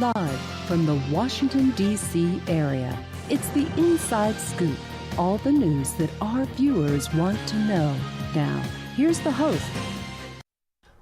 Live from the Washington, D.C. area, it's the Inside Scoop. All the news that our viewers want to know. Now, here's the host.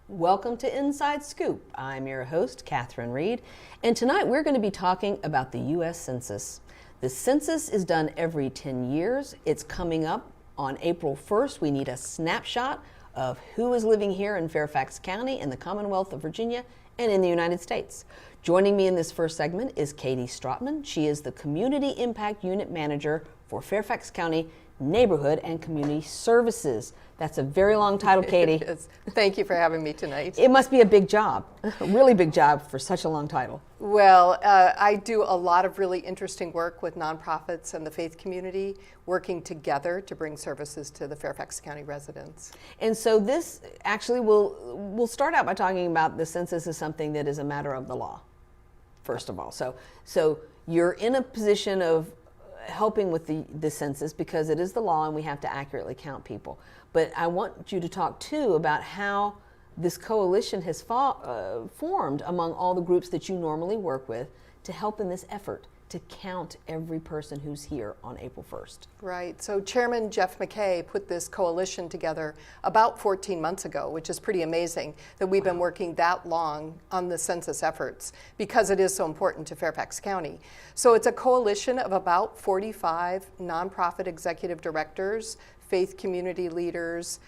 Welcome to Inside Scoop. I'm your host, Catherine Reed, and tonight we're going to be talking about the U.S. Census. The census is done every 10 years. It's coming up on April 1st. We need a snapshot of who is living here in Fairfax County in the Commonwealth of Virginia and in the United States. Joining me in this first segment is Katie Strotman. She is the Community Impact Unit Manager for Fairfax County Neighborhood and Community Services. That's a very long title, Katie. Thank you for having me tonight. It must be a big job, a really big job for such a long title. Well, I do a lot of really interesting work with nonprofits and the faith community, working together to bring services to the Fairfax County residents. And so this actually we'll start out by talking about the census as something that is a matter of the law, first of all. So you're in a position of helping with the census because it is the law and we have to accurately count people. But I want you to talk too about how this coalition has formed among all the groups that you normally work with to help in this effort to count every person who's here on April 1st. Right. So Chairman Jeff McKay put this coalition together about 14 months ago, which is pretty amazing that we've been working that long on the census efforts because it is so important to Fairfax County. So it's a coalition of about 45 nonprofit executive directors, faith community leaders,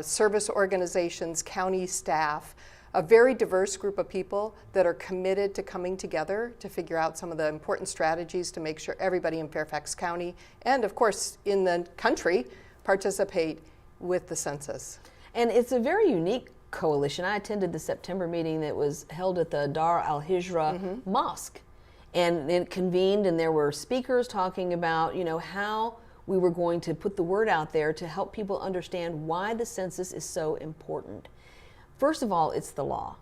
service organizations, county staff, a very diverse group of people that are committed to coming together to figure out some of the important strategies to make sure everybody in Fairfax County and of course in the country participate with the census. And it's a very unique coalition. I attended the September meeting that was held at the Dar al-Hijra Mosque, and it convened and there were speakers talking about, how we were going to put the word out there to help people understand why the census is so important. First of all, it's the law.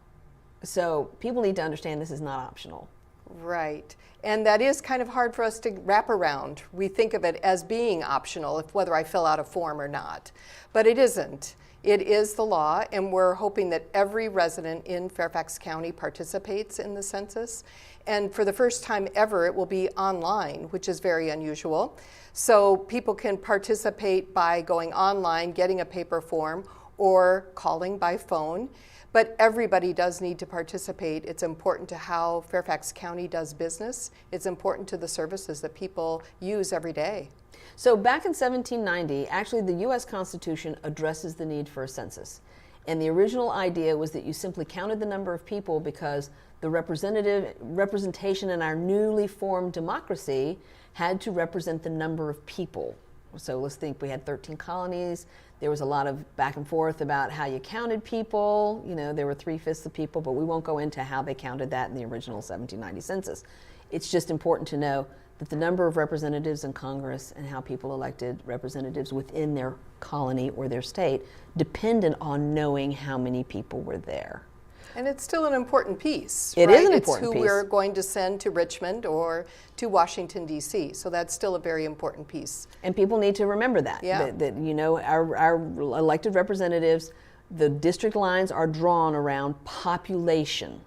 So people need to understand this is not optional. Right. And that is kind of hard for us to wrap around. We think of it as being optional, whether I fill out a form or not. But it isn't. It is the law, and we're hoping that every resident in Fairfax County participates in the census. And for the first time ever, it will be online, which is very unusual. So people can participate by going online, getting a paper form, or calling by phone. But everybody does need to participate. It's important to how Fairfax County does business. It's important to the services that people use every day. So back in 1790, actually the U.S. Constitution addresses the need for a census. And the original idea was that you simply counted the number of people because the representation in our newly formed democracy had to represent the number of people. So let's think we had 13 colonies. There was a lot of back and forth about how you counted people. There were 3/5 of people, but we won't go into how they counted that in the original 1790 census. It's just important to know that the number of representatives in Congress and how people elected representatives within their colony or their state depended on knowing how many people were there. And it's still an important piece. It right? is an important piece. It's who we're going to send to Richmond or to Washington, D.C. So that's still a very important piece. And people need to remember that. Yeah. That our elected representatives, the district lines are drawn around population.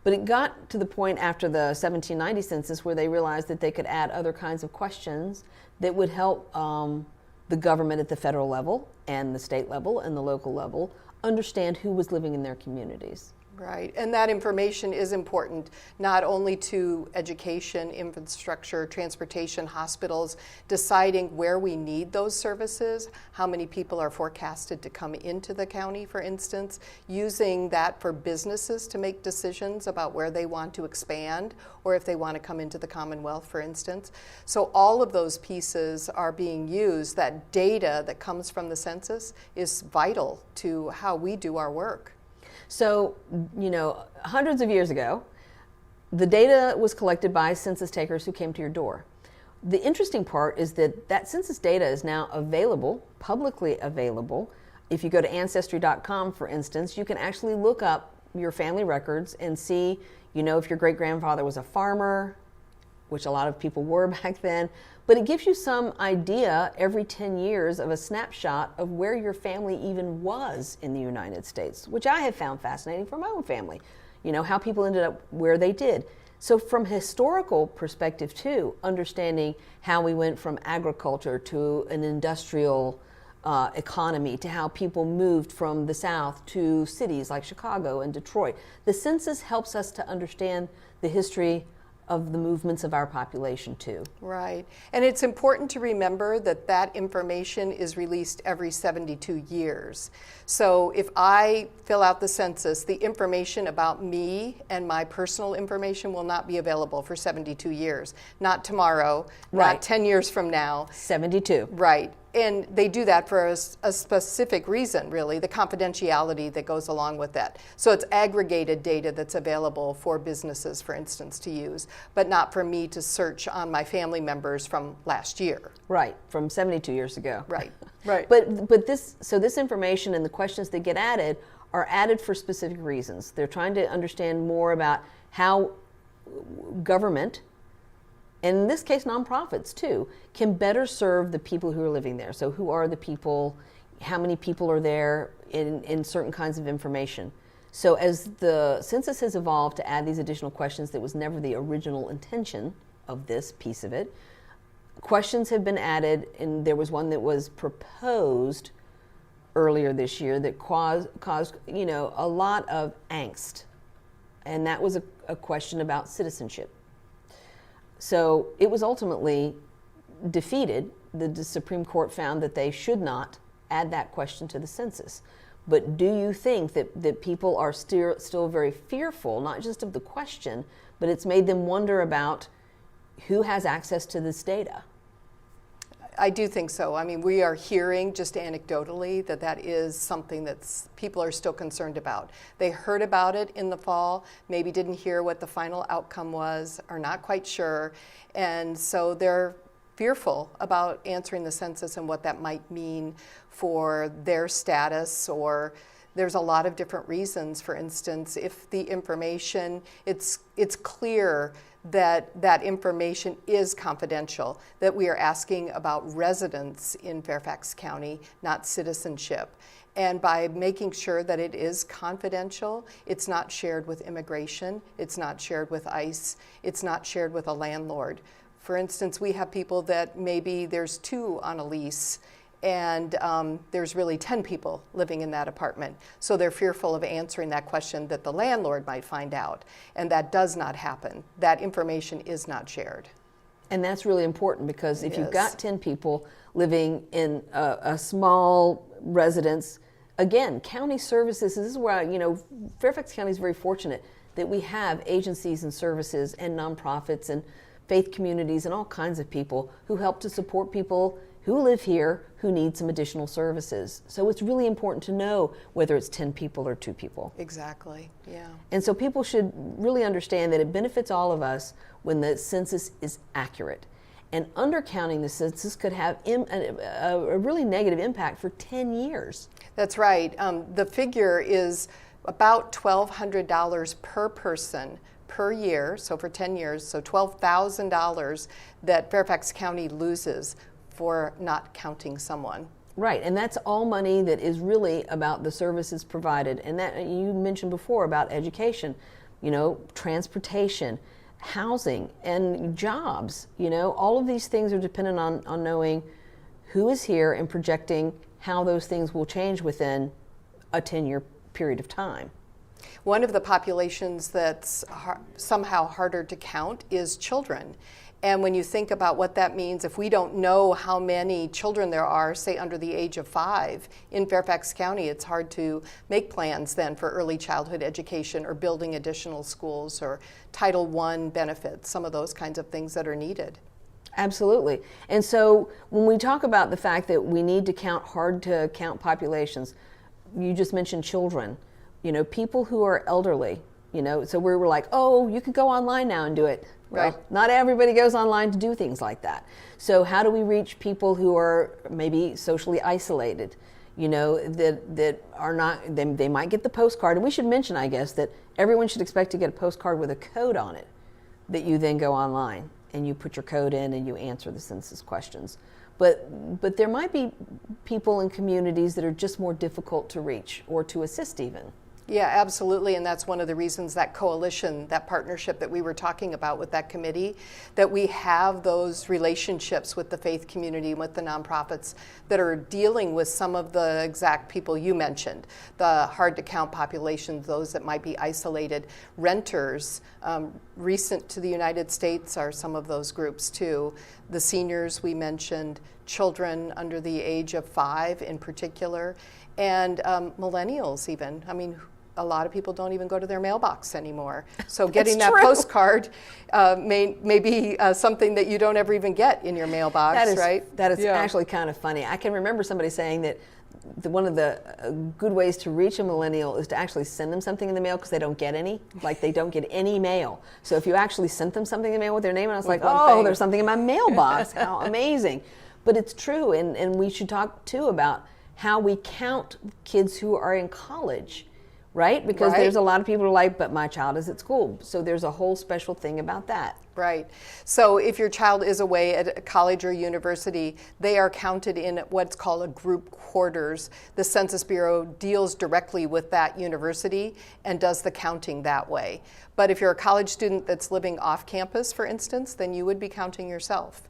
But it got to the point after the 1790 census where they realized that they could add other kinds of questions that would help the government at the federal level and the state level and the local level understand who was living in their communities. Right, and that information is important not only to education, infrastructure, transportation, hospitals, deciding where we need those services, how many people are forecasted to come into the county, for instance, using that for businesses to make decisions about where they want to expand or if they want to come into the Commonwealth, for instance. So all of those pieces are being used. That data that comes from the census is vital to how we do our work. So, hundreds of years ago, the data was collected by census takers who came to your door. The interesting part is that census data is now available, publicly available. If you go to Ancestry.com, for instance, you can actually look up your family records and see, if your great-grandfather was a farmer, which a lot of people were back then, but it gives you some idea every 10 years of a snapshot of where your family even was in the United States, which I have found fascinating for my own family. how people ended up where they did. So from a historical perspective too, understanding how we went from agriculture to an industrial economy, to how people moved from the South to cities like Chicago and Detroit. The census helps us to understand the history of the movements of our population too. Right. And it's important to remember that that information is released every 72 years. So if I fill out the census, the information about me and my personal information will not be available for 72 years. Not tomorrow, Right. not 10 years from now. 72. Right. And they do that for a specific reason, really, the confidentiality that goes along with that. So it's aggregated data that's available for businesses, for instance, to use, but not for me to search on my family members from last year. Right, from 72 years ago. Right, right. But this information and the questions that get added are added for specific reasons. They're trying to understand more about how government, and in this case nonprofits too, can better serve the people who are living there. So who are the people, how many people are there in certain kinds of information. So as the census has evolved to add these additional questions, that was never the original intention of this piece of it. Questions have been added, and there was one that was proposed earlier this year that caused a lot of angst. And that was a question about citizenship. So it was ultimately defeated. The Supreme Court found that they should not add that question to the census. But do you think that people are still very fearful, not just of the question, but it's made them wonder about who has access to this data? I do think so. I mean, we are hearing just anecdotally that is something that people are still concerned about. They heard about it in the fall, maybe didn't hear what the final outcome was, are not quite sure, and so they're fearful about answering the census and what that might mean for their status, or there's a lot of different reasons. For instance, if the information, it's clear that information is confidential, that we are asking about residents in Fairfax County, not citizenship. And by making sure that it is confidential, it's not shared with immigration, it's not shared with ICE, it's not shared with a landlord. For instance, we have people that maybe there's 2 on a lease, and there's really 10 people living in that apartment. So they're fearful of answering that question that the landlord might find out. And that does not happen. That information is not shared. And that's really important, because if you've got 10 people living in a small residence, again, county services, this is where, Fairfax County is very fortunate that we have agencies and services and nonprofits and faith communities and all kinds of people who help to support people who live here who need some additional services. So it's really important to know whether it's 10 people or 2 people. Exactly, yeah. And so people should really understand that it benefits all of us when the census is accurate. And undercounting the census could have a really negative impact for 10 years. That's right. The figure is about $1,200 per person per year, so for 10 years, so $12,000 that Fairfax County loses for not counting someone. Right, and that's all money that is really about the services provided. And that you mentioned before about education, transportation, housing, and jobs. All of these things are dependent on knowing who is here and projecting how those things will change within a 10-year period of time. One of the populations that's somehow harder to count is children. And when you think about what that means, if we don't know how many children there are, say under the age of 5 in Fairfax County, it's hard to make plans then for early childhood education or building additional schools or Title I benefits, some of those kinds of things that are needed. Absolutely. And so when we talk about the fact that we need to count hard to count populations, you just mentioned children, people who are elderly, so we're like, oh, you could go online now and do it. Well, Right. Not everybody goes online to do things like that. So how do we reach people who are maybe socially isolated, that are not, they might get the postcard. And we should mention, I guess, that everyone should expect to get a postcard with a code on it that you then go online and you put your code in and you answer the census questions. But there might be people in communities that are just more difficult to reach or to assist even. Yeah, absolutely, and that's one of the reasons that coalition, that partnership that we were talking about with that committee, that we have those relationships with the faith community, with the nonprofits that are dealing with some of the exact people you mentioned, the hard-to-count populations, those that might be isolated, renters. Recent to the United States are some of those groups too. The seniors we mentioned, children under the age of 5 in particular, and millennials even. I mean, a lot of people don't even go to their mailbox anymore. So getting that postcard may be something that you don't ever even get in your mailbox, right? That is actually kind of funny. I can remember somebody saying that one of the good ways to reach a millennial is to actually send them something in the mail because they don't get any. Like, they don't get any mail. So if you actually sent them something in the mail with their name, and I was like, oh, there's something in my mailbox. How amazing. But it's true, and we should talk too about how we count kids who are in college. Right? Because there's a lot of people who are like, but my child is at school. So there's a whole special thing about that. Right. So if your child is away at a college or university, they are counted in what's called a group quarters. The Census Bureau deals directly with that university and does the counting that way. But if you're a college student that's living off campus, for instance, then you would be counting yourself.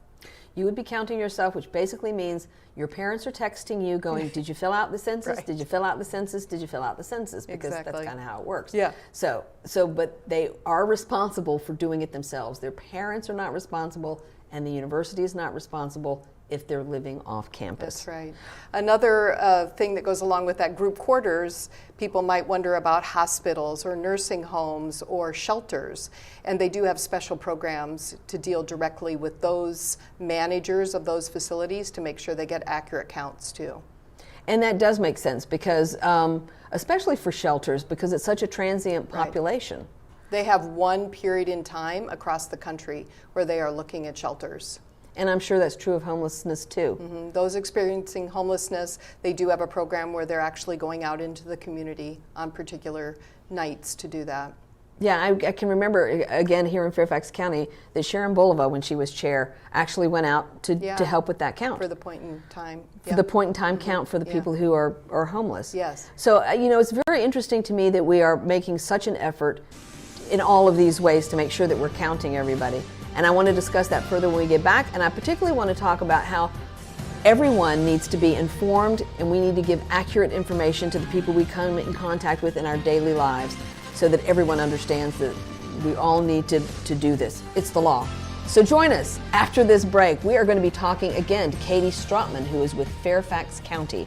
You would be counting yourself, which basically means your parents are texting you going, did you fill out the census? Right. Did you fill out the census? Did you fill out the census? Because that's kind of how it works. Yeah. So, but they are responsible for doing it themselves. Their parents are not responsible, and the university is not responsible if they're living off campus. That's right. Another thing that goes along with that group quarters, people might wonder about hospitals or nursing homes or shelters. And they do have special programs to deal directly with those managers of those facilities to make sure they get accurate counts too. And that does make sense because, especially for shelters, because it's such a transient population. Right. They have one period in time across the country where they are looking at shelters. And I'm sure that's true of homelessness too. Mm-hmm. Those experiencing homelessness, they do have a program where they're actually going out into the community on particular nights to do that. Yeah, I can remember, again, here in Fairfax County, that Sharon Bulova, when she was chair, actually went out to help with that count. For the point in time. For the point in time count for the people who are homeless. Yes. So, it's very interesting to me that we are making such an effort in all of these ways to make sure that we're counting everybody. And I want to discuss that further when we get back. And I particularly want to talk about how everyone needs to be informed, and we need to give accurate information to the people we come in contact with in our daily lives so that everyone understands that we all need to do this. It's the law. So join us after this break. We are going to be talking again to Katie Strotman, who is with Fairfax County.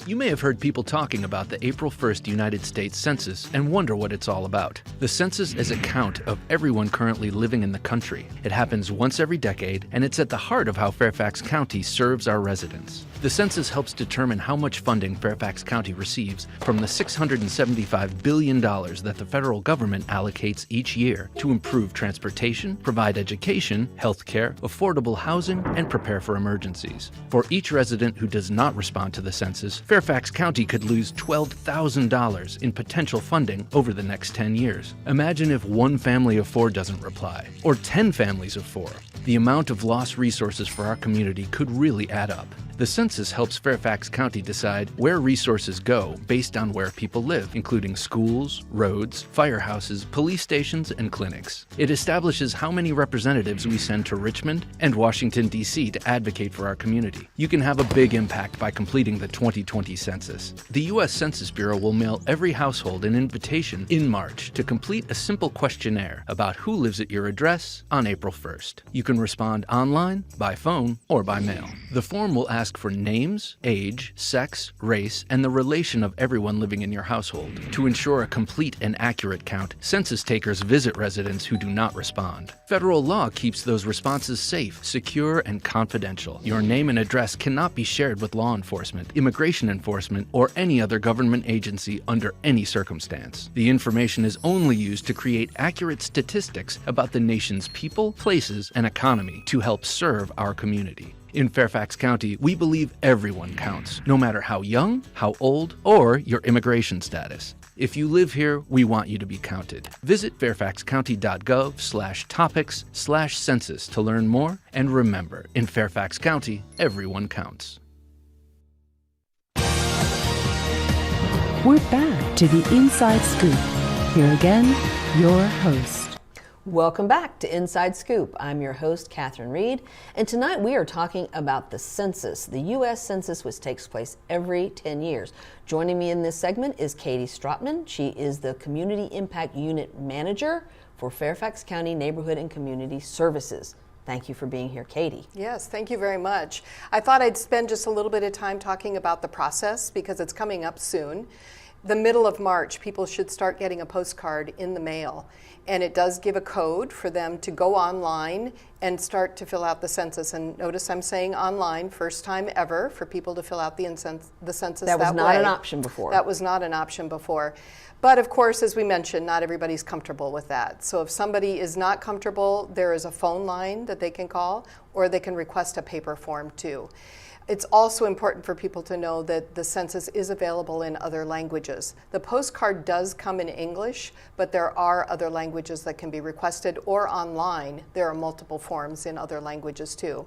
You may have heard people talking about the April 1st United States Census and wonder what it's all about. The census is a count of everyone currently living in the country. It happens once every decade, and it's at the heart of how Fairfax County serves our residents. The census helps determine how much funding Fairfax County receives from the $675 billion that the federal government allocates each year to improve transportation, provide education, health care, affordable housing, and prepare for emergencies. For each resident who does not respond to the census, Fairfax County could lose $12,000 in potential funding over the next 10 years. Imagine if one family of 4 doesn't reply, or 10 families of 4. The amount of lost resources for our community could really add up. The census helps Fairfax County decide where resources go based on where people live, including schools, roads, firehouses, police stations, and clinics. It establishes how many representatives we send to Richmond and Washington, D.C. to advocate for our community. You can have a big impact by completing the 2020 census. The U.S. Census Bureau will mail every household an invitation in March to complete a simple questionnaire about who lives at your address on April 1st. You can respond online, by phone, or by mail. The form will ask for names, age, sex, race, and the relation of everyone living in your household. To ensure a complete and accurate count, census takers visit residents who do not respond. Federal law keeps those responses safe, secure, and confidential. Your name and address cannot be shared with law enforcement, immigration enforcement, or any other government agency under any circumstance. The information is only used to create accurate statistics about the nation's people, places, and economy to help serve our community. In Fairfax County, we believe everyone counts, no matter how young, how old, or your immigration status. If you live here, we want you to be counted. Visit fairfaxcounty.gov/topics/census to learn more. And remember, in Fairfax County, everyone counts. We're back to the Inside Scoop. Here again, your host. Welcome back to Inside Scoop. I'm your host, Catherine Reed, and tonight we are talking about the census, the U.S. Census, which takes place every 10 years. Joining me in this segment is Katie Strotman. She is the Community Impact Unit Manager for Fairfax County Neighborhood and Community Services. Thank you for being here, Katie. Yes, thank you very much. I thought I'd spend just a little bit of time talking about the process because it's coming up soon. The middle of March, people should start getting a postcard in the mail. And it does give a code for them to go online and start to fill out the census. And notice I'm saying online, first time ever for people to fill out the census that way. That was not an option before. That was not an option before. But of course, as we mentioned, not everybody's comfortable with that. So if somebody is not comfortable, there is a phone line that they can call, or they can request a paper form too. It's also important for people to know that the census is available in other languages. The postcard does come in English, but there are other languages that can be requested, or online. There are multiple forms in other languages too.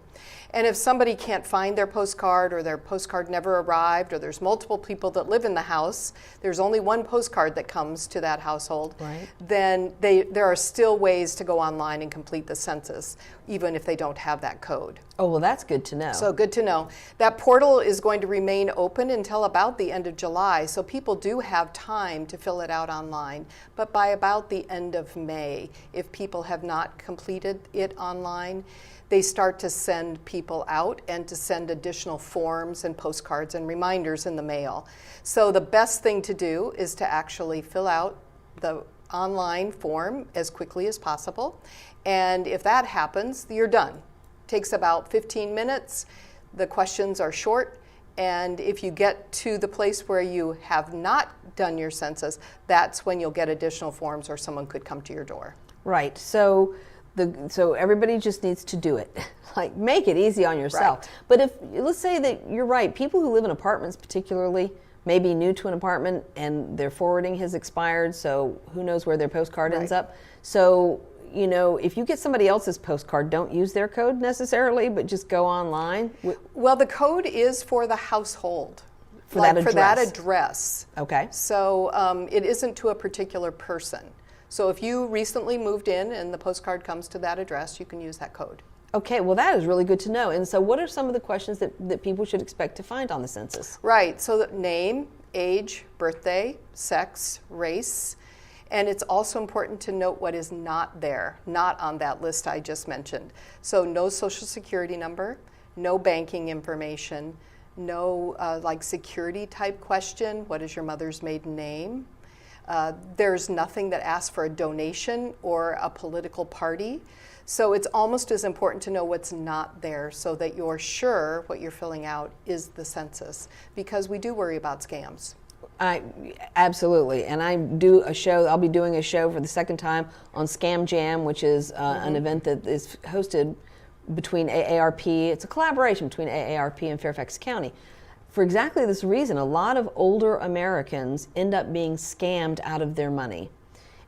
And if somebody can't find their postcard, or their postcard never arrived, or there's multiple people that live in the house, there's only one postcard that comes to that household, right, then there are still ways to go online and complete the census, even if they don't have that code. Oh, well, that's good to know. So good to know. That portal is going to remain open until about the end of July, so people do have time to fill it out online. But by about the end of May, if people have not completed it online, they start to send people out and to send additional forms and postcards and reminders in the mail. So the best thing to do is to actually fill out the online form as quickly as possible. And if that happens, you're done. Takes about 15 minutes. The questions are short. And if you get to the place where you have not done your census, that's when you'll get additional forms, or someone could come to your door. Right. So everybody just needs to do it. Like, make it easy on yourself. Right. But let's say that you're right, people who live in apartments particularly may be new to an apartment and their forwarding has expired, so who knows where their postcard ends up. So, if you get somebody else's postcard, don't use their code necessarily, but just go online. Well, the code is for the household. For that address. Okay. So it isn't to a particular person. So if you recently moved in and the postcard comes to that address, you can use that code. Okay, well, that is really good to know. And so what are some of the questions that people should expect to find on the census? Right, so name, age, birthday, sex, race. And it's also important to note what is not there, not on that list I just mentioned. So no social security number, no banking information, no security type question, what is your mother's maiden name? There's nothing that asks for a donation or a political party. So it's almost as important to know what's not there so that you're sure what you're filling out is the census, because we do worry about scams. Absolutely, and I'll be doing a show for the second time on Scam Jam, which is an event that is hosted between AARP. It's a collaboration between AARP and Fairfax County. For exactly this reason, a lot of older Americans end up being scammed out of their money.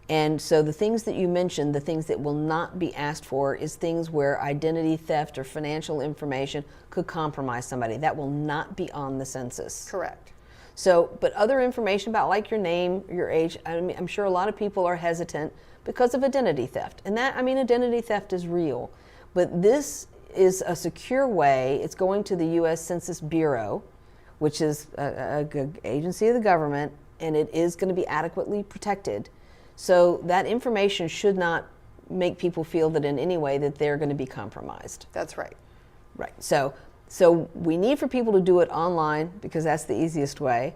And so the things that you mentioned, the things that will not be asked for, is things where identity theft or financial information could compromise somebody. That will not be on the census. Correct. So, but other information about like your name, your age, I'm sure a lot of people are hesitant because of identity theft. And identity theft is real. But this is a secure way. It's going to the U.S. Census Bureau, which is a good agency of the government, and it is going to be adequately protected. So that information should not make people feel that in any way that they're going to be compromised. That's right. Right. So we need for people to do it online because that's the easiest way.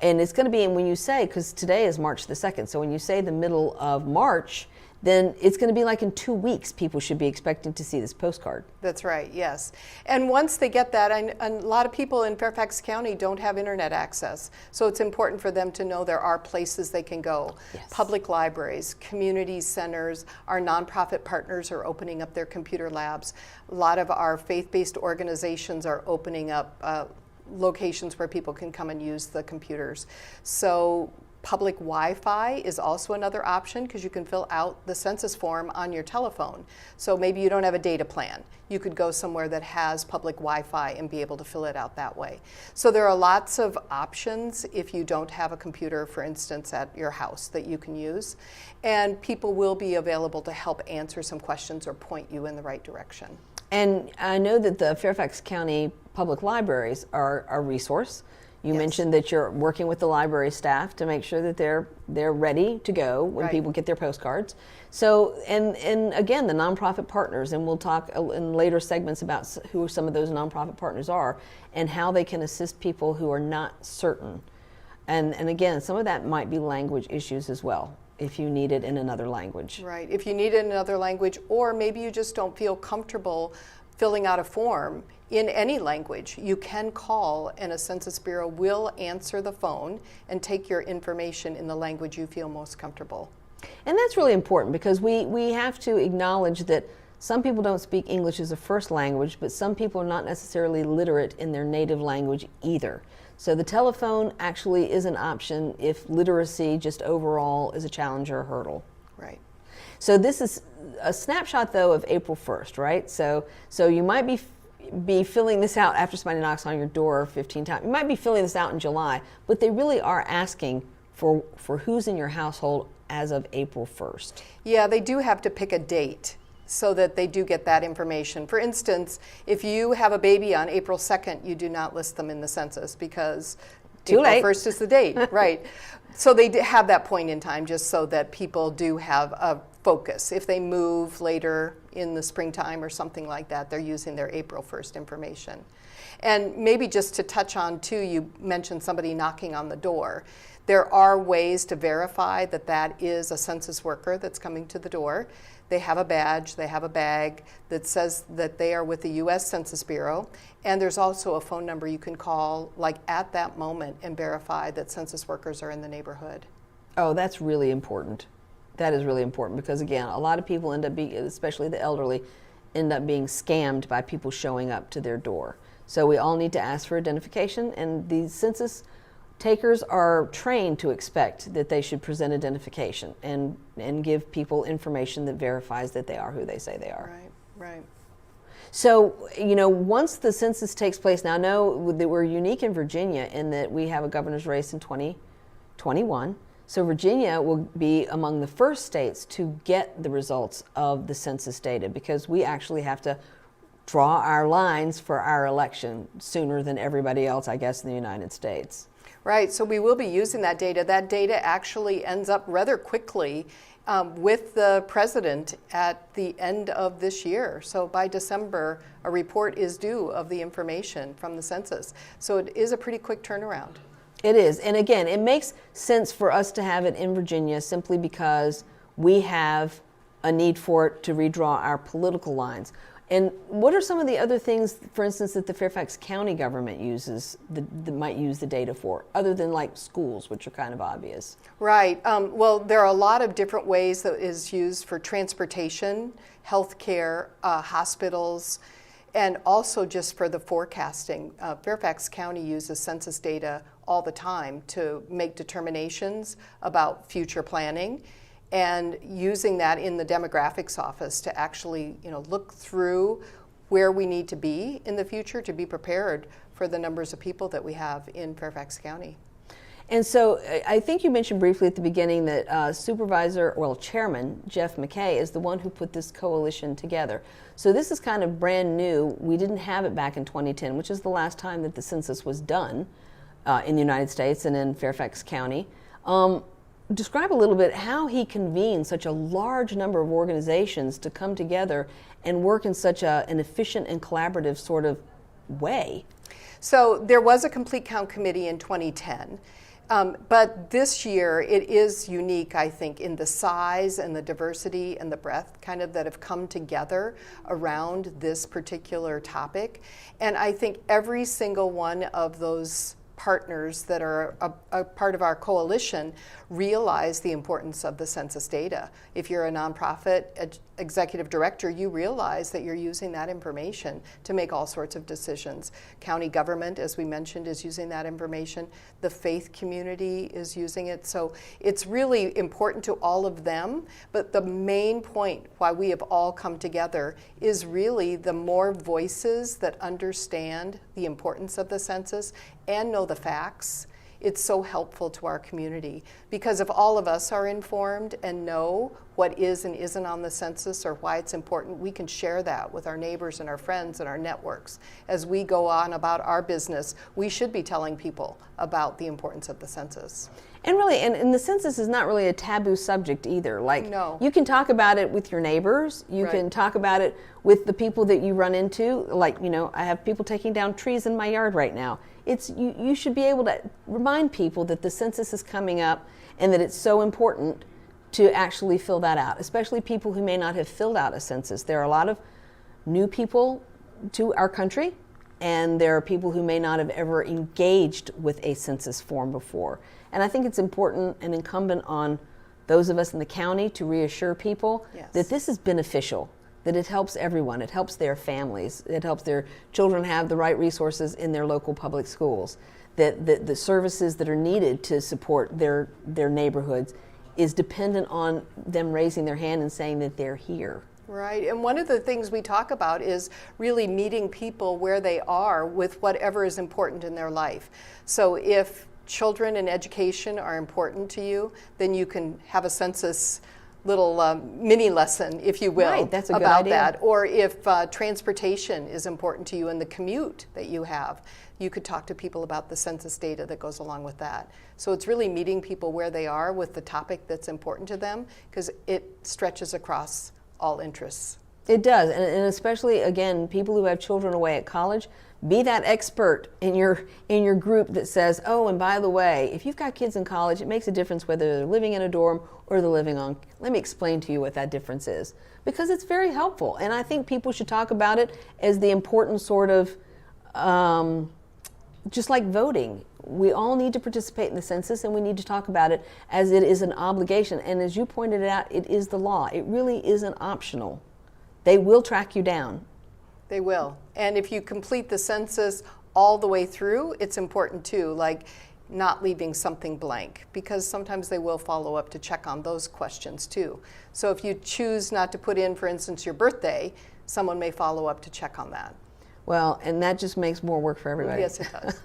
And it's going to be, and when you say, because today is March the 2nd, so when you say the middle of March, then it's going to be like in 2 weeks people should be expecting to see this postcard. That's right, yes. And once they get that, a lot of people in Fairfax County don't have internet access, so it's important for them to know there are places they can go. Yes. Public libraries, community centers, our nonprofit partners are opening up their computer labs. A lot of our faith-based organizations are opening up locations where people can come and use the computers. So Public Wi-Fi is also another option because you can fill out the census form on your telephone. So maybe you don't have a data plan. You could go somewhere that has public Wi-Fi and be able to fill it out that way. So there are lots of options if you don't have a computer, for instance, at your house that you can use. And people will be available to help answer some questions or point you in the right direction. And I know that the Fairfax County Public Libraries are a resource. You Yes. mentioned that you're working with the library staff to make sure that they're ready to go when Right. people get their postcards. So, and again, the nonprofit partners, and we'll talk in later segments about who some of those nonprofit partners are and how they can assist people who are not certain. And again, some of that might be language issues as well, if you need it in another language. Right. If you need it in another language, or maybe you just don't feel comfortable filling out a form in any language, you can call and a Census Bureau will answer the phone and take your information in the language you feel most comfortable. And that's really important because we have to acknowledge that some people don't speak English as a first language, but some people are not necessarily literate in their native language either. So the telephone actually is an option if literacy just overall is a challenge or a hurdle. Right. So this is a snapshot though of April 1st, right? So you might be filling this out after somebody knocks on your door 15 times. You might be filling this out in July, but they really are asking for who's in your household as of April 1st. Yeah, they do have to pick a date so that they do get that information. For instance, if you have a baby on April 2nd, you do not list them in the census because Too late. April 1st is the date, right? So they have that point in time just so that people do have a focus. If they move later in the springtime or something like that, they're using their April 1st information. And maybe just to touch on too, you mentioned somebody knocking on the door. There are ways to verify that that is a census worker that's coming to the door. They have a badge, they have a bag that says that they are with the US Census Bureau. And there's also a phone number you can call like at that moment and verify that census workers are in the neighborhood. Oh, that's really important. That is really important because again, a lot of people end up being, especially the elderly, end up being scammed by people showing up to their door. So we all need to ask for identification, and the census takers are trained to expect that they should present identification and give people information that verifies that they are who they say they are. Right, right. So, once the census takes place, now I know that we're unique in Virginia in that we have a governor's race in 2021. So Virginia will be among the first states to get the results of the census data because we actually have to draw our lines for our election sooner than everybody else, I guess, in the United States. Right, so we will be using that data. That data actually ends up rather quickly with the president at the end of this year. So by December, a report is due of the information from the census. So it is a pretty quick turnaround. It is. And again, it makes sense for us to have it in Virginia simply because we have a need for it to redraw our political lines. And what are some of the other things, for instance, that the Fairfax County government uses that might use the data for, other than like schools, which are kind of obvious? Right. Well, there are a lot of different ways that is used for transportation, healthcare, hospitals, and also just for the forecasting. Fairfax County uses census data all the time to make determinations about future planning, and using that in the demographics office to actually, look through where we need to be in the future to be prepared for the numbers of people that we have in Fairfax County. And so I think you mentioned briefly at the beginning that Chairman Jeff McKay is the one who put this coalition together. So this is kind of brand new. We didn't have it back in 2010, which is the last time that the census was done in the United States and in Fairfax County. Describe a little bit how he convened such a large number of organizations to come together and work in such an efficient and collaborative sort of way. So there was a complete count committee in 2010. But this year, it is unique, I think, in the size and the diversity and the breadth kind of that have come together around this particular topic. And I think every single one of those partners that are a part of our coalition realize the importance of the census data. If you're a nonprofit executive director, you realize that you're using that information to make all sorts of decisions. County government, as we mentioned, is using that information. The faith community is using it. So it's really important to all of them. But the main point why we have all come together is really the more voices that understand the importance of the census and know the facts, it's so helpful to our community. Because if all of us are informed and know what is and isn't on the census or why it's important, we can share that with our neighbors and our friends and our networks. As we go on about our business, we should be telling people about the importance of the census. And really, and the census is not really a taboo subject either. Like, no. You can talk about it with your neighbors. You Right. can talk about it with the people that you run into. Like, I have people taking down trees in my yard right now. You should be able to remind people that the census is coming up and that it's so important to actually fill that out, especially people who may not have filled out a census. There are a lot of new people to our country, and there are people who may not have ever engaged with a census form before. And I think it's important and incumbent on those of us in the county to reassure people that this is beneficial, that it helps everyone. It helps their families. It helps their children have the right resources in their local public schools, that the services that are needed to support their neighborhoods is dependent on them raising their hand and saying that they're here. Right, and one of the things we talk about is really meeting people where they are with whatever is important in their life. So if children and education are important to you, then you can have a census little mini lesson, if you will, right, that's a good about idea. that. Or if transportation is important to you and the commute that you have, you could talk to people about the census data that goes along with that. So it's really meeting people where they are with the topic that's important to them, because it stretches across all interests. It does, and especially, again, people who have children away at college, be that expert in your group that says, oh, and by the way, if you've got kids in college, it makes a difference whether they're living in a dorm or they're living on, let me explain to you what that difference is. Because it's very helpful, and I think people should talk about it as the important sort of, just like voting. We all need to participate in the census, and we need to talk about it as it is an obligation. And as you pointed out, it is the law. It really isn't optional. They will track you down. They will. And if you complete the census all the way through, it's important too, like not leaving something blank, because sometimes they will follow up to check on those questions too. So if you choose not to put in, for instance, your birthday, someone may follow up to check on that. Well, and that just makes more work for everybody. Yes, it does.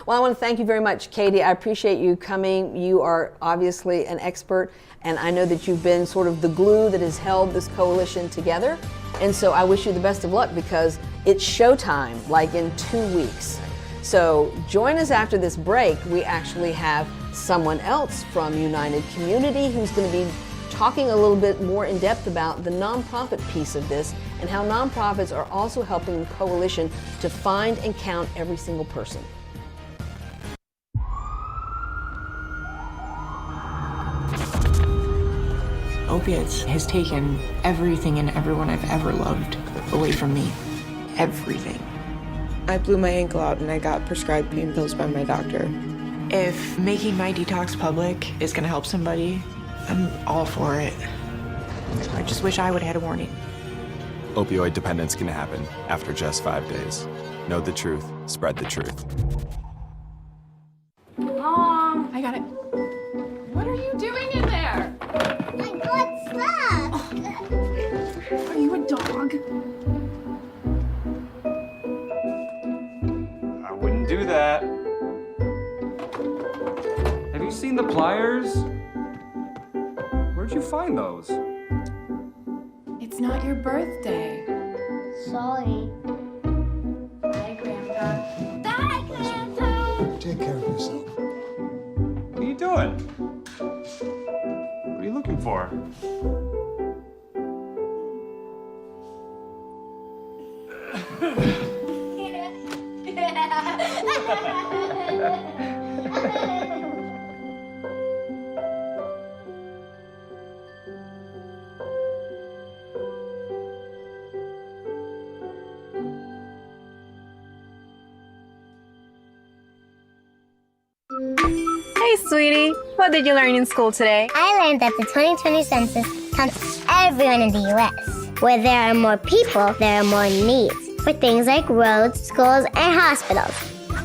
Well, I want to thank you very much, Katie. I appreciate you coming. You are obviously an expert, and I know that you've been sort of the glue that has held this coalition together. And so I wish you the best of luck, because it's showtime, like in 2 weeks. So join us after this break. We actually have someone else from United Community who's going to be talking a little bit more in depth about the nonprofit piece of this and how nonprofits are also helping the coalition to find and count every single person. Opiates has taken everything and everyone I've ever loved away from me. Everything. I blew my ankle out and I got prescribed pain pills by my doctor. If making my detox public is gonna help somebody, I'm all for it. I just wish I would have had a warning. Opioid dependence can happen after just 5 days. Know the truth, spread the truth. Mom! I got it. What are you doing in there? I got stuck. Are you a dog? I wouldn't do that. Have you seen the pliers? Where'd you find those? It's not your birthday. Sorry. Bye, Grandpa. Bye, Grandpa. Take care of yourself. What are you doing? What are you looking for? Hey, sweetie. What did you learn in school today? I learned that the 2020 census counts everyone in the U.S. Where there are more people, there are more needs for things like roads, schools, and hospitals.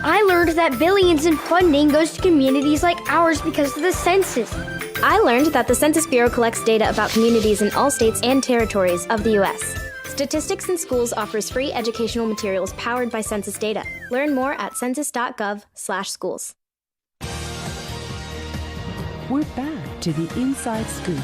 I learned that billions in funding goes to communities like ours because of the census. I learned that the Census Bureau collects data about communities in all states and territories of the U.S. Statistics in Schools offers free educational materials powered by census data. Learn more at census.gov/schools. We're back to the Inside Scoop.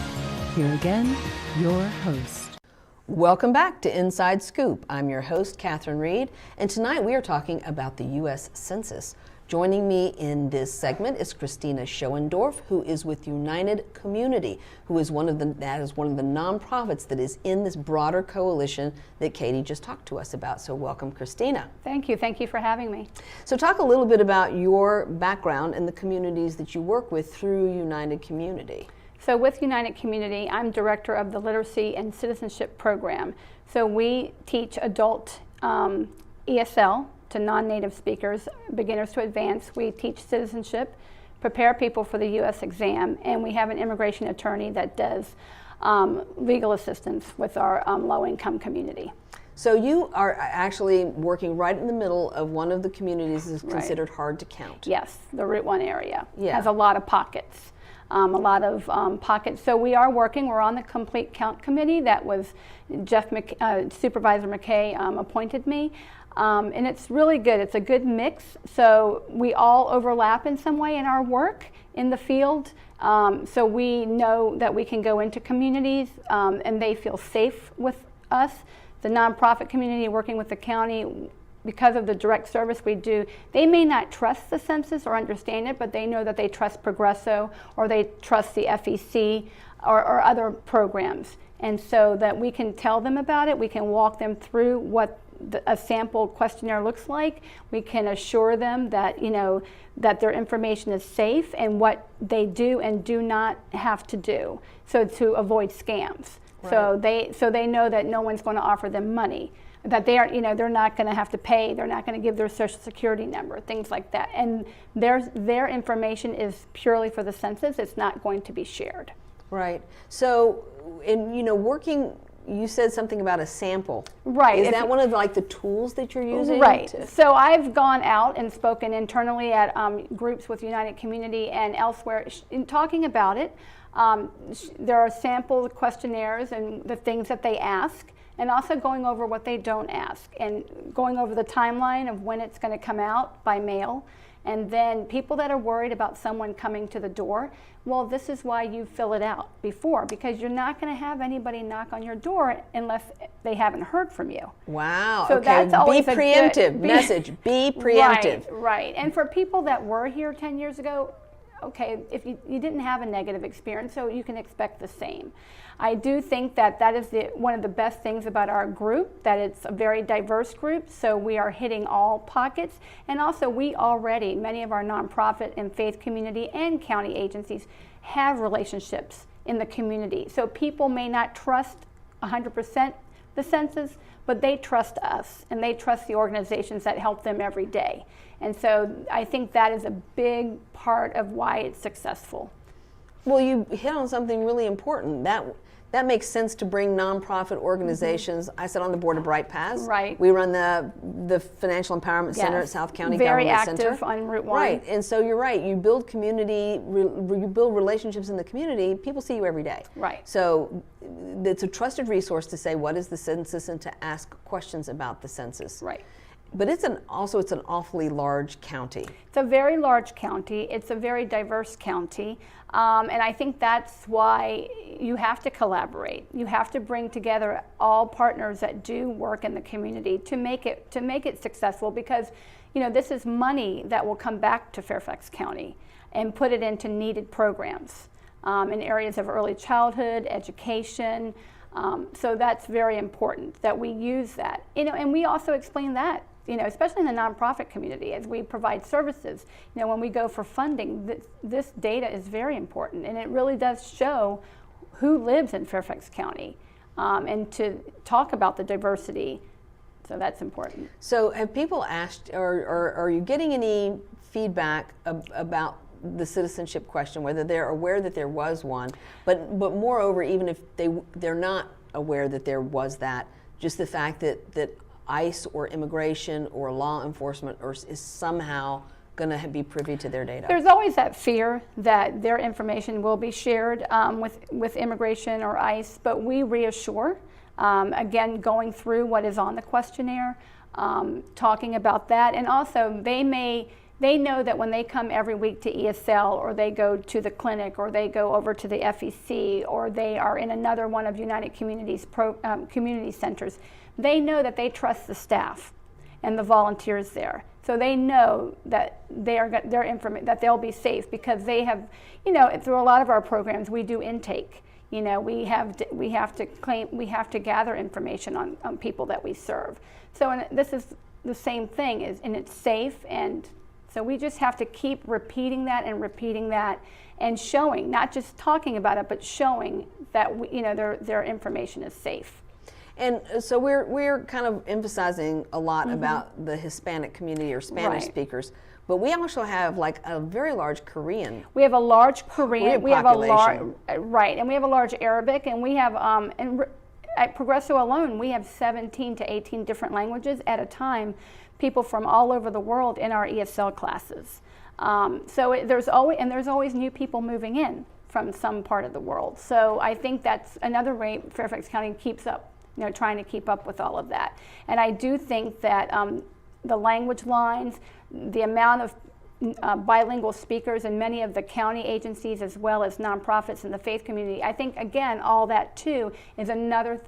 Here again, your host. Welcome back to Inside Scoop. I'm your host, Catherine Reed, and tonight we are talking about the U.S. Census. Joining me in this segment is Cristina Schoendorf, who is with United Community, who is one of the nonprofits that is in this broader coalition that Katie just talked to us about. So welcome, Cristina. Thank you. Thank you for having me. So talk a little bit about your background and the communities that you work with through United Community. So with United Community, I'm director of the Literacy and Citizenship Program. So we teach adult ESL to non-native speakers, beginners to advanced. We teach citizenship, prepare people for the U.S. exam, and we have an immigration attorney that does legal assistance with our low-income community. So you are actually working right in the middle of one of the communities that is considered hard to count. Yes, the Route 1 area has a lot of pockets. Pockets. So we are working. We're on the Complete Count Committee that was Supervisor McKay appointed me. And it's really good. It's a good mix. So we all overlap in some way in our work in the field. So we know that we can go into communities and they feel safe with us. The nonprofit community working with the county, because of the direct service we do, they may not trust the census or understand it, but they know that they trust Progresso or they trust the FEC or other programs. And so that we can tell them about it, we can walk them through what a sample questionnaire looks like. We can assure them that, that their information is safe and what they do and do not have to do, so to avoid scams. Right. So they know that no one's going to offer them money, that they are, they're not going to have to pay, they're not going to give their social security number, things like that. And their information is purely for the census. It's not going to be shared. Right. So, working, you said something about a sample. Right. Is that one of the tools that you're using? Right. So I've gone out and spoken internally at groups with United Community and elsewhere in talking about it. There are sample questionnaires and the things that they ask, and also going over what they don't ask, and going over the timeline of when it's going to come out by mail. And then people that are worried about someone coming to the door, well, this is why you fill it out before, because you're not going to have anybody knock on your door unless they haven't heard from you. Wow. So okay. that's always be preemptive message. Be preemptive. Right. And for people that were here 10 years ago, okay, if you didn't have a negative experience, so you can expect the same. I do think that is one of the best things about our group, that it's a very diverse group, so we are hitting all pockets. And also many of our nonprofit and faith community and county agencies have relationships in the community. So people may not trust 100% the census, but they trust us and they trust the organizations that help them every day. And so I think that is a big part of why it's successful. Well, you hit on something really important. That makes sense to bring nonprofit organizations. I sit on the board of Bright Paths. Right. We run the Financial Empowerment Center at South County Very Government Center. Very active on Route 1. Right, and so you're right. You build you build relationships in the community. People see you every day. Right. So it's a trusted resource to say what is the census and to ask questions about the census. Right. But it's an awfully large county. It's a very large county. It's a very diverse county. And I think that's why you have to collaborate. You have to bring together all partners that do work in the community to make it successful, because this is money that will come back to Fairfax County and put it into needed programs in areas of early childhood, education. So that's very important that we use that. And we also explain that, especially in the nonprofit community, as we provide services. When we go for funding, this data is very important, and it really does show who lives in Fairfax County, and to talk about the diversity. So that's important. So have people asked, or are you getting any feedback about the citizenship question, whether they're aware that there was one, but moreover, even if they're not aware that there was that, just the fact that ICE or immigration or law enforcement is somehow going to be privy to their data. There's always that fear that their information will be shared with immigration or ICE, but we reassure, again, going through what is on the questionnaire, talking about that, and also they know that when they come every week to ESL, or they go to the clinic, or they go over to the FEC, or they are in another one of United Communities community centers, they know that they trust the staff and the volunteers there. So they know that that they'll be safe, because they have, through a lot of our programs we do intake. We have to gather information on people that we serve. So this is the same thing, and it's safe, and so we just have to keep repeating that and showing, not just talking about it, but showing that their information is safe. And so we're kind of emphasizing a lot about the Hispanic community or Spanish speakers, but we also have like a very large Korean. We have a large Korean. We have a large and we have a large Arabic, and we have at Progresso alone we have 17 to 18 different languages at a time. People from all over the world in our ESL classes. There's always new people moving in from some part of the world. So I think that's another way Fairfax County keeps up, trying to keep up with all of that. And I do think that the language lines, the amount of bilingual speakers in many of the county agencies, as well as nonprofits and the faith community, I think, again, all that too is another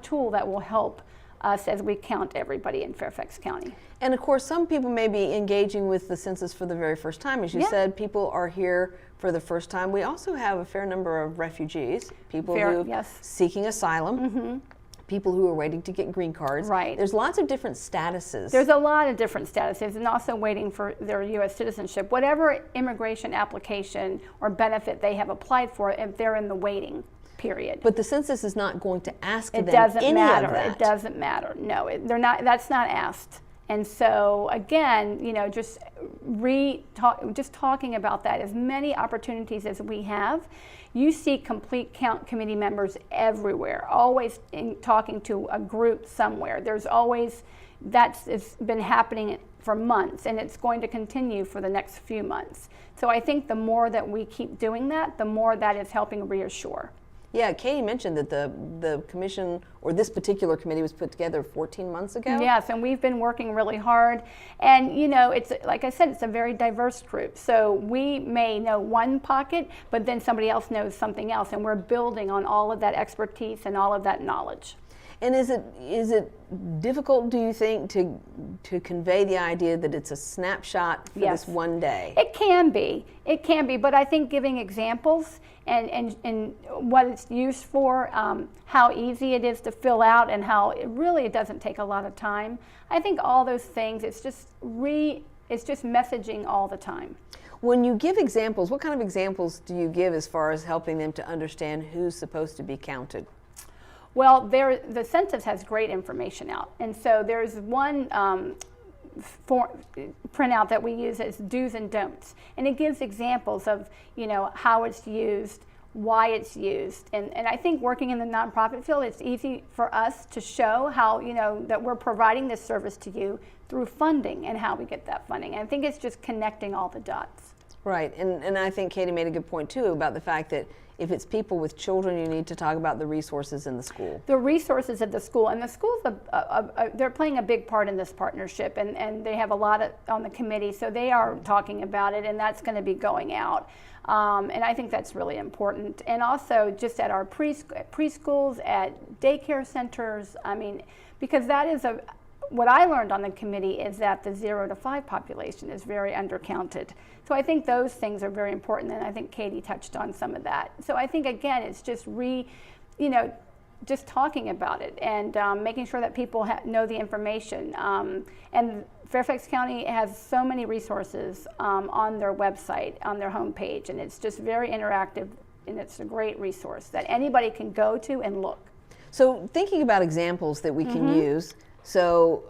tool that will help us as we count everybody in Fairfax County. And of course, some people may be engaging with the census for the very first time. As you said, people are here for the first time. We also have a fair number of refugees, people who are seeking asylum, people who are waiting to get green cards. Right. There's lots of different statuses. There's a lot of different statuses, and also waiting for their U.S. citizenship. Whatever immigration application or benefit they have applied for, if they're in the waiting period. But the census is not going to ask them any of that. It doesn't matter. No, they're not. That's not asked. And so again, just talking about that, as many opportunities as we have. You see complete count committee members everywhere, always talking to a group somewhere. There's always, it's been happening for months, and it's going to continue for the next few months. So I think the more that we keep doing that, the more that is helping reassure. Yeah, Katie mentioned that the commission, or this particular committee, was put together 14 months ago. Yes, and we've been working really hard. And it's, like I said, it's a very diverse group. So we may know one pocket, but then somebody else knows something else, and we're building on all of that expertise and all of that knowledge. And is it difficult, do you think, to convey the idea that it's a snapshot for this one day? It can be, but I think giving examples and what it's used for, how easy it is to fill out, and how it doesn't take a lot of time. I think all those things, it's just messaging all the time. When you give examples, what kind of examples do you give as far as helping them to understand who's supposed to be counted? Well, the census has great information out, and so there's one printout that we use as do's and don'ts, and it gives examples of how it's used, why it's used, and I think working in the nonprofit field, it's easy for us to show how that we're providing this service to you through funding and how we get that funding. And I think it's just connecting all the dots. Right, and I think Katie made a good point too about the fact that if it's people with children, you need to talk about the resources in the school. The resources at the school, and the schools, they're playing a big part in this partnership, and they have a lot on the committee, so they are talking about it, and that's going to be going out. And I think that's really important. And also just at our preschools, at daycare centers, because that is what I learned on the committee is that the 0 to 5 population is very undercounted. So I think those things are very important, and I think Katie touched on some of that. So I think, again, it's just just talking about it and making sure that people know the information. And Fairfax County has so many resources on their website, on their homepage, and it's just very interactive, and it's a great resource that anybody can go to and look. So thinking about examples that we can use, so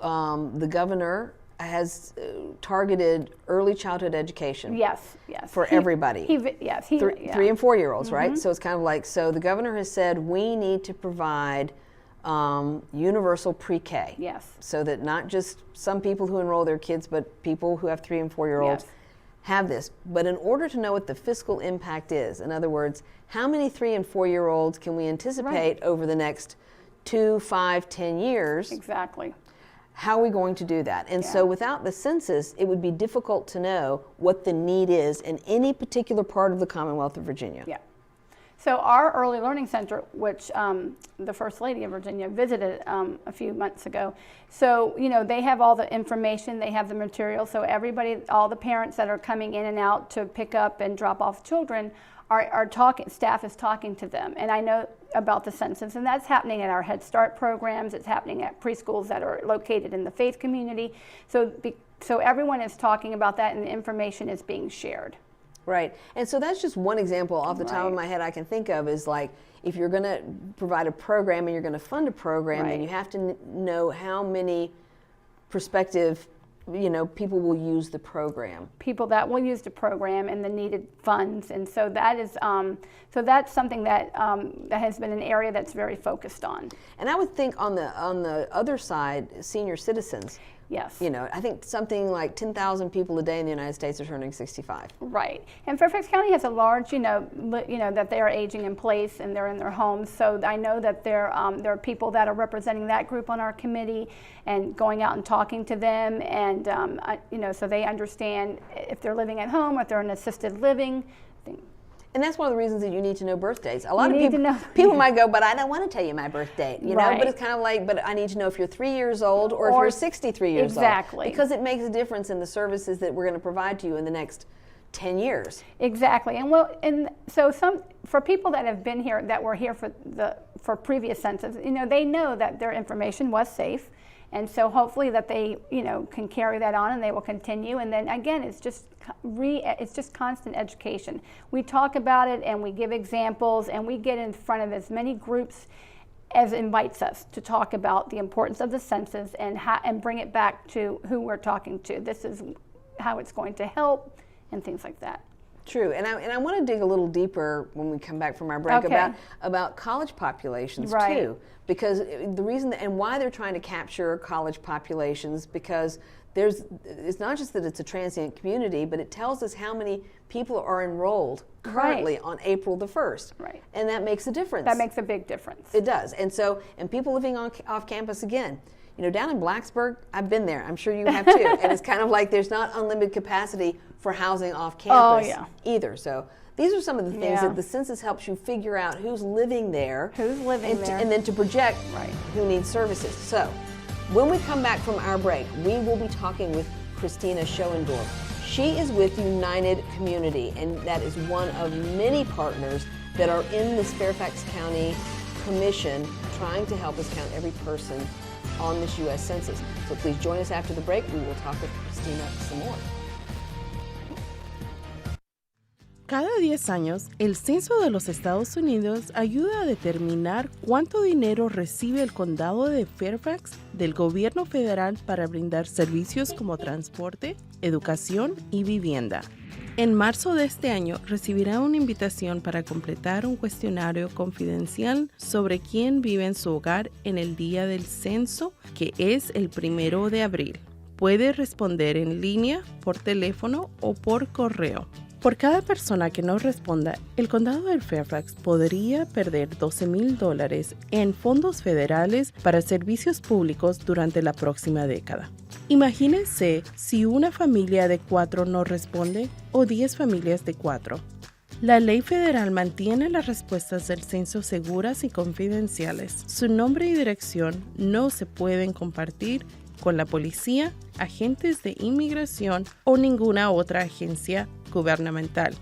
the governor has targeted early childhood education. Yes. For everybody. 3 and 4 year olds, right? So it's kind of like, so the governor has said we need to provide universal pre-K. Yes. So that not just some people who enroll their kids, but people who have 3 and 4 year olds have this. But in order to know what the fiscal impact is, in other words, how many 3 and 4 year olds can we anticipate over the next 2, 5, 10 years? Exactly. How are we going to do that? And so without the census, it would be difficult to know what the need is in any particular part of the Commonwealth of Virginia. Yeah. So our Early Learning Center, which the First Lady of Virginia visited a few months ago, so they have all the information, they have the material, so everybody, all the parents that are coming in and out to pick up and drop off children are talking, staff is talking to them. And I know about the census, and that's happening at our Head Start programs, it's happening at preschools that are located in the faith community. So everyone is talking about that and the information is being shared. Right. And so that's just one example off the top of my head I can think of is like, if you're going to provide a program and you're going to fund a program, then you have to know how many prospective people will use the program. People that will use the program and the needed funds, and so that is so that's something that that has been an area that's very focused on. And I would think on the other side, senior citizens. Yes. I think something like 10,000 people a day in the United States are turning 65. Right. And Fairfax County has a large, that they are aging in place and they're in their homes. So I know that there are people that are representing that group on our committee and going out and talking to them, and so they understand if they're living at home or if they're in assisted living. And that's one of the reasons that you need to know birthdays. A lot of people might go, but I don't want to tell you my birth date, know. But it's kind of like, but I need to know if you're 3 years old or if you're 63 years old. Exactly. Because it makes a difference in the services that we're going to provide to you in the next 10 years. Exactly. And so for people that have been here, that were here for previous census, they know that their information was safe. And so hopefully that they, can carry that on and they will continue. And then again, it's just constant education. We talk about it and we give examples and we get in front of as many groups as invites us to talk about the importance of the census and bring it back to who we're talking to. This is how it's going to help and things like that. True, and I want to dig a little deeper when we come back from our break about college populations too, because the reason and why they're trying to capture college populations, because it's not just that it's a transient community, but it tells us how many people are enrolled currently on April the 1st. Right. And that makes a difference. That makes a big difference. It does. And people living off campus again. Down in Blacksburg, I've been there. I'm sure you have too. And it's kind of like there's not unlimited capacity for housing off campus either. So these are some of the things that the census helps you figure out who's living there. And then to project who needs services. So when we come back from our break, we will be talking with Cristina Schoendorf. She is with United Community, and that is one of many partners that are in this Fairfax County Commission trying to help us count every person on this U.S. Census. So please join us after the break. We will talk with Cristina some more. Cada 10 años, el Censo de los Estados Unidos ayuda a determinar cuánto dinero recibe el condado de Fairfax del gobierno federal para brindar servicios como transporte, educación y vivienda. En marzo de este año recibirá una invitación para completar un cuestionario confidencial sobre quién vive en su hogar en el día del censo, que es el 1 de abril. Puede responder en línea, por teléfono o por correo. Por cada persona que no responda, el condado de Fairfax podría perder $12,000 en fondos federales para servicios públicos durante la próxima década. Imagínense si una familia de 4 no responde o 10 familias de 4. La ley federal mantiene las respuestas del censo seguras y confidenciales. Su nombre y dirección no se pueden compartir con la policía, agentes de inmigración o ninguna otra agencia gubernamental.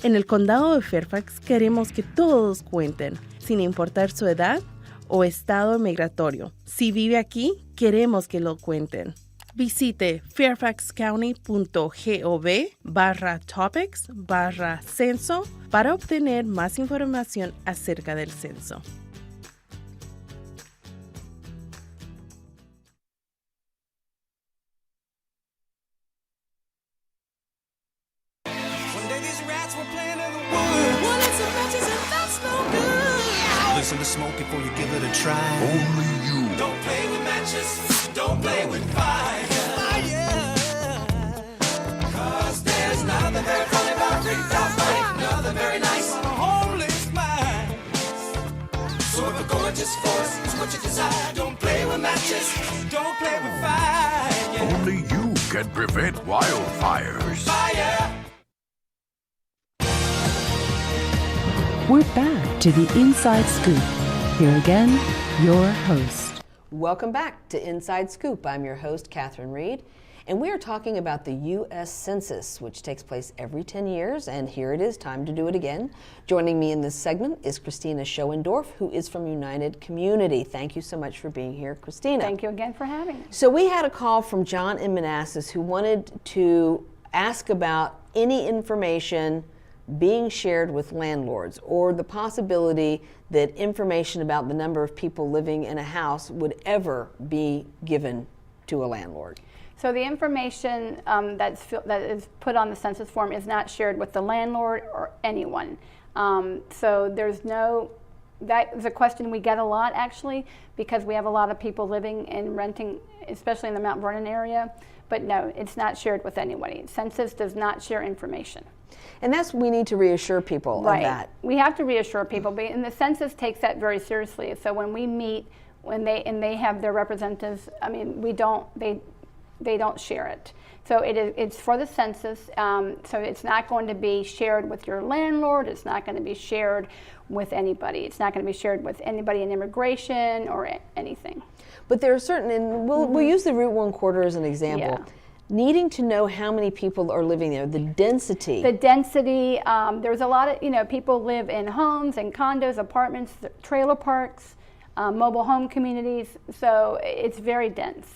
En el condado de Fairfax queremos que todos cuenten, sin importar su edad o estado migratorio. Si vive aquí, queremos que lo cuenten. Visite fairfaxcounty.gov/topics/censo para obtener más información acerca del censo. listen to smoke before you give it a try. Only you. Don't play with matches, don't play with fire. Cause there's nothing very funny about rigged out fight, nothing very nice on a homeless mind. So if a gorgeous force is what you desire, don't play with matches, don't play with fire. Only you can prevent wildfires. Fire! We're back to the Inside Scoop. Here again, your host. Welcome back to Inside Scoop. I'm your host, Catherine Reed, and we are talking about the U.S. Census, which takes place every 10 years, and here it is, time to do it again. Joining me in this segment is Cristina Schoendorf, who is from United Community. Thank you so much for being here, Cristina. Thank you again for having me. So we had a call from John in Manassas who wanted to ask about any information being shared with landlords, or the possibility that information about the number of people living in a house would ever be given to a landlord. So the information that is put on the census form is not shared with the landlord or anyone. So there's no, that is a question we get a lot actually, because we have a lot of people living and renting, especially in the Mount Vernon area. But no, it's not shared with anybody. Census does not share information. And we need to reassure people of that. We have to reassure people, and the census takes that very seriously. So when we meet, they have their representatives, I mean, they don't share it. So it's for the census, so it's not going to be shared with your landlord, it's not going to be shared with anybody. It's not going to be shared with anybody in immigration or anything. But there are certain, and we'll use the Route 1 quarter as an example. Yeah. Needing to know how many people are living there, the density. The density, there's a lot of, people live in homes and condos, apartments, trailer parks, mobile home communities, so it's very dense.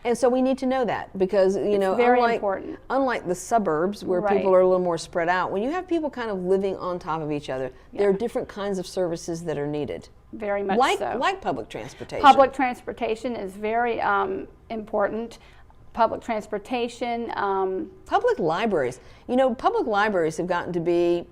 And so we need to know that because, it's very important. Unlike the suburbs where people are a little more spread out, when you have people kind of living on top of each other, there are different kinds of services that are needed. Very much so. Like public transportation. Public transportation is very important. Public transportation. Public libraries. Public libraries have gotten to be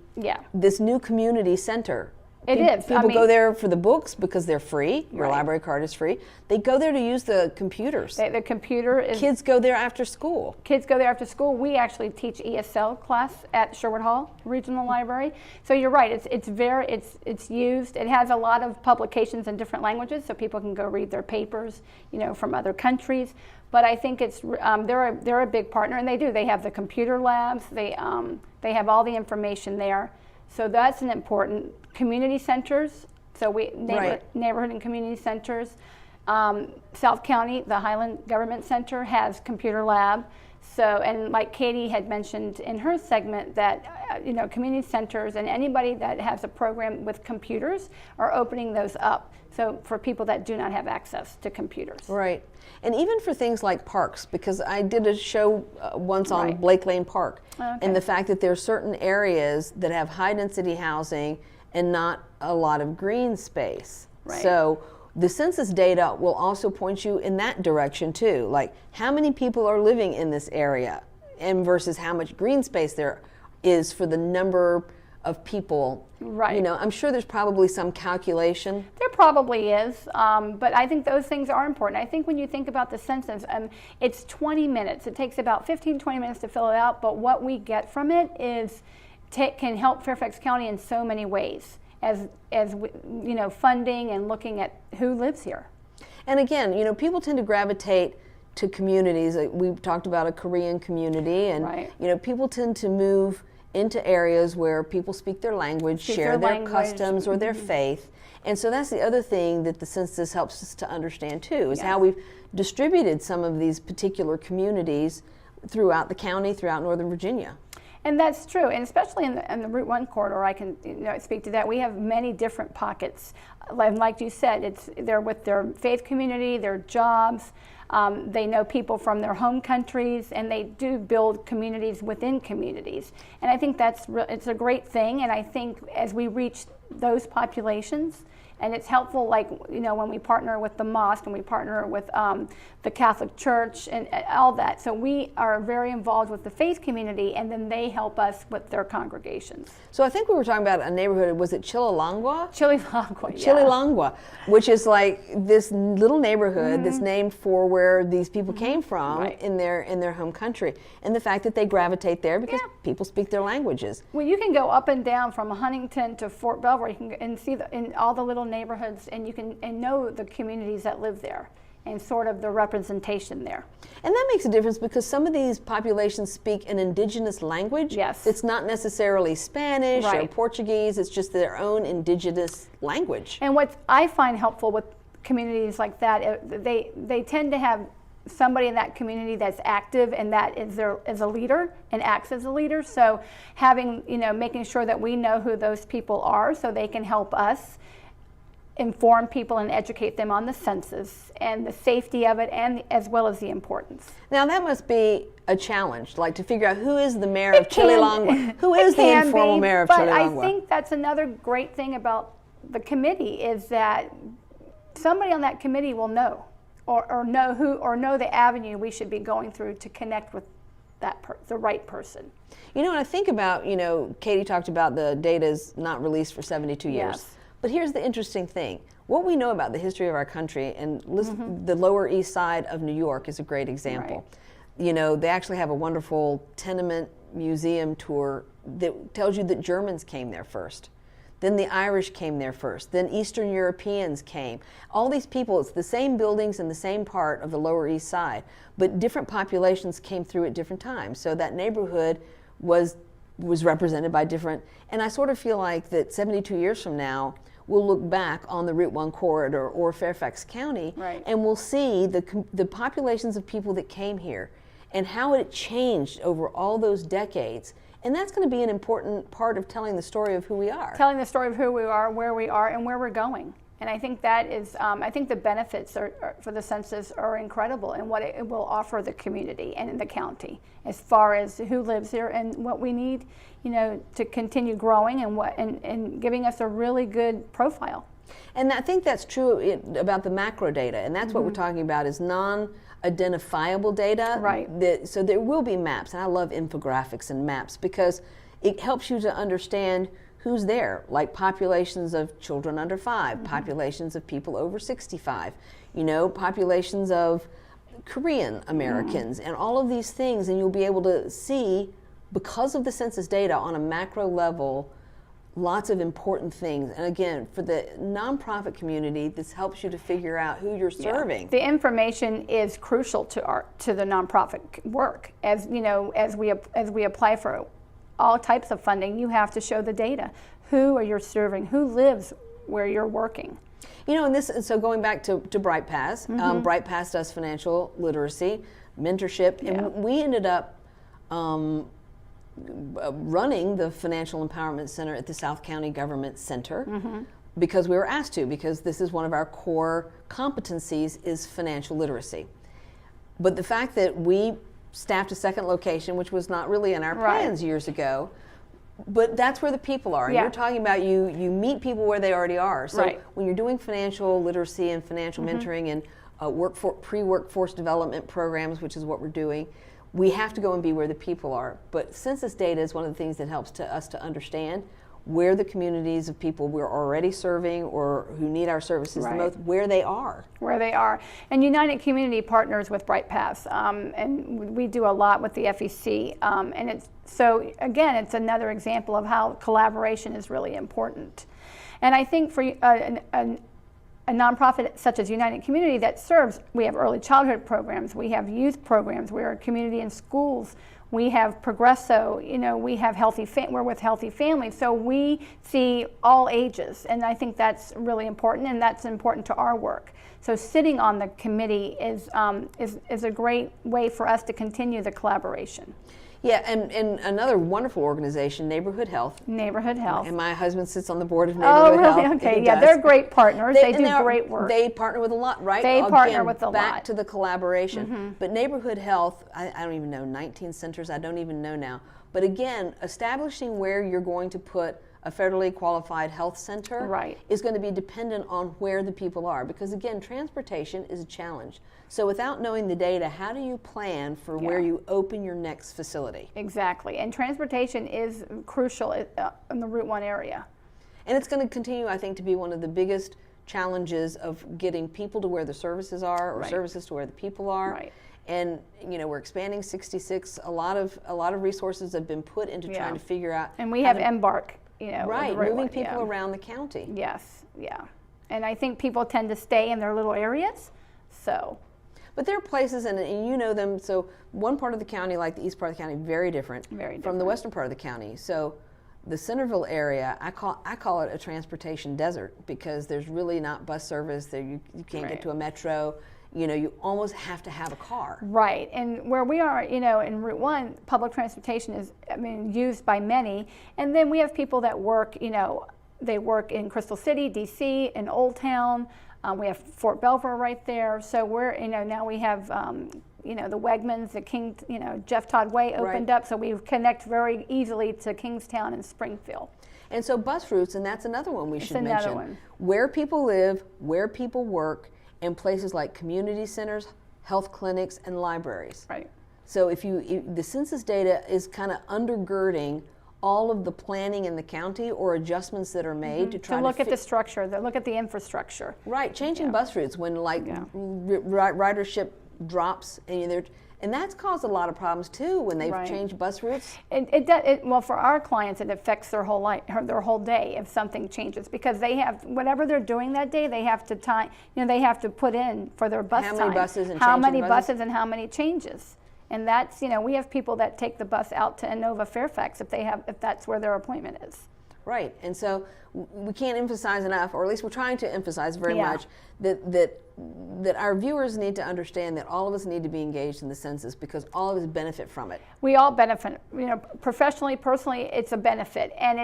this new community center. It is. People go there for the books because they're free. Your library card is free. They go there to use the computers. The computer is... Kids go there after school. Kids go there after school. We actually teach ESL class at Sherwood Hall Regional Library. So you're right. It's used. It has a lot of publications in different languages, so people can go read their papers, from other countries. But I think it's they're a big partner, and they do. They have the computer labs. They have all the information there. So that's an important community centers. So neighborhood and community centers. South County, the Highland Government Center has computer lab. So, and like Katie had mentioned in her segment that, community centers and anybody that has a program with computers are opening those up. So for people that do not have access to computers. Right. And even for things like parks, because I did a show once on Blake Lane Park, and the fact that there are certain areas that have high density housing and not a lot of green space. Right. So the census data will also point you in that direction too, like how many people are living in this area and versus how much green space there is for the number of people. Right. I'm sure there's probably some calculation. There probably is, but I think those things are important. I think when you think about the census, it's 20 minutes. It takes about 15, 20 minutes to fill it out, but what we get from it is can help Fairfax County in so many ways, as funding and looking at who lives here. And again, people tend to gravitate to communities. We've talked about a Korean community, and people tend to move into areas where people speak their language, share their customs or their faith. And so that's the other thing that the census helps us to understand too, is how we've distributed some of these particular communities throughout the county, throughout Northern Virginia. And that's true, and especially in the Route 1 corridor, I can speak to that. We have many different pockets. Like you said, they're with their faith community, their jobs. They know people from their home countries, and they do build communities within communities. And I think it's a great thing. And I think as we reach those populations, and it's helpful, like, when we partner with the mosque and we partner with the Catholic Church and all that. So we are very involved with the faith community, and then they help us with their congregations. So I think we were talking about a neighborhood, was it Chililangua? Chililangua, yeah. Chililangua, which is like this little neighborhood that's named for where these people came from in their home country. And the fact that they gravitate there because people speak their languages. Well, you can go up and down from Huntington to Fort Belvoir. You can and see in all the little neighborhoods, and you can know the communities that live there and sort of the representation there. And that makes a difference because some of these populations speak an indigenous language. Yes. It's not necessarily Spanish or Portuguese, it's just their own indigenous language. And what I find helpful with communities like that, they tend to have somebody in that community that's active and that is a leader and acts as a leader. So having, making sure that we know who those people are so they can help us inform people and educate them on the census and the safety of it, and as well as the importance. Now that must be a challenge, like to figure out who is the mayor of Chililangua, who is the informal mayor of Chililangua. But I think that's another great thing about the committee is that somebody on that committee will know, or know the avenue we should be going through to connect with the right person. And I think about, Katie talked about the data's not released for 72 years. Yes. But here's the interesting thing. What we know about the history of our country, and the Lower East Side of New York is a great example. Right. They actually have a wonderful tenement museum tour that tells you that Germans came there first. Then the Irish came there first. Then Eastern Europeans came. All these people, it's the same buildings in the same part of the Lower East Side, but different populations came through at different times. So that neighborhood was represented by different, and I sort of feel like that 72 years from now, we'll look back on the Route 1 corridor or Fairfax County, and we'll see the populations of people that came here and how it changed over all those decades. And that's going to be an important part of telling the story of who we are. Telling the story of who we are, and where we're going. And I think that is, I think the benefits for the census are incredible and what it will offer the community and in the county as far as who lives here and what we need, to continue growing and giving us a really good profile. And I think that's true about the macro data, and that's what we're talking about is non-identifiable data. Right. So there will be maps, and I love infographics and maps because it helps you to understand who's there, like populations of children under 5, populations of people over 65, populations of Korean Americans, and all of these things, and you'll be able to see, because of the census data on a macro level, lots of important things. And again, for the nonprofit community, this helps you to figure out who you're serving. The information is crucial to the nonprofit work. As we apply for all types of funding, you have to show the data. Who are you serving? Who lives where you're working? So going back to Bright Pass, Bright Pass does financial literacy, mentorship, and we ended up running the Financial Empowerment Center at the South County Government Center because we were asked to, because this is one of our core competencies is financial literacy. But the fact that we staffed a second location, which was not really in our plans years ago, but that's where the people are. And you're talking about you meet people where they already are. So when you're doing financial literacy and financial mentoring and pre-workforce development programs, which is what we're doing, we have to go and be where the people are. But census data is one of the things that helps us to understand where the communities of people we're already serving or who need our services the most, where they are. Where they are. And United Community partners with Bright Paths, and we do a lot with the FEC. And it's another example of how collaboration is really important. And I think for a nonprofit such as United Community that serves, we have early childhood programs, we have youth programs, we're a community in schools, we have Progresso, we have we're with Healthy Families, so we see all ages, and I think that's really important, and that's important to our work. So sitting on the committee is a great way for us to continue the collaboration. Yeah, and another wonderful organization, Neighborhood Health. Neighborhood Health. And my husband sits on the board of Neighborhood Health. Oh, really? Okay, yeah, they're great partners. They do great work. They partner with a lot, right? They partner with a lot. Back to the collaboration. But Neighborhood Health, I don't even know, 19 centers, I don't even know now. But again, establishing where you're going to put a federally qualified health center is going to be dependent on where the people are. Because again, transportation is a challenge. So without knowing the data, how do you plan for where you open your next facility? Exactly. And transportation is crucial in the Route 1 area. And it's going to continue, I think, to be one of the biggest challenges of getting people to where the services are, or services to where the people are. Right. And you know, we're expanding 66. A lot of resources have been put into trying to figure out. And we have Embark. You know, moving people around the county. Yes, yeah. And I think people tend to stay in their little areas, so. But there are places, and you know them, so one part of the county, like the east part of the county, very different from the western part of the county. So the Centerville area, I call it a transportation desert, because there's really not bus service. There you can't get to a metro. You know, you almost have to have a car. Right, and where we are, you know, in Route 1, public transportation is, I mean, used by many. And then we have people that work, you know, they work in Crystal City, DC, in Old Town. We have Fort Belvoir right there. So we're, you know, now we have, you know, the Wegmans, the King, you know, Jeff Todd Way opened up. So we connect very easily to Kingstown and Springfield. And so bus routes, and that's another one we should mention. Where people live, where people work, in places like community centers, health clinics, and libraries. Right. So if the census data is kind of undergirding all of the planning in the county or adjustments that are made to try to look at the structure, to look at the infrastructure. Right, changing bus routes when like ridership drops, and that's caused a lot of problems too when they've changed bus routes. Well, for our clients, it affects their whole life, their whole day if something changes, because they have whatever they're doing that day. They have to they have to put in for their bus time. How many buses and how many buses and how many changes. And that's, you know, we have people that take the bus out to Inova Fairfax if that's where their appointment is. Right, and so we can't emphasize enough, or at least we're trying to emphasize very much, that our viewers need to understand that all of us need to be engaged in the census, because all of us benefit from it. We all benefit, you know, professionally, personally, it's a benefit, and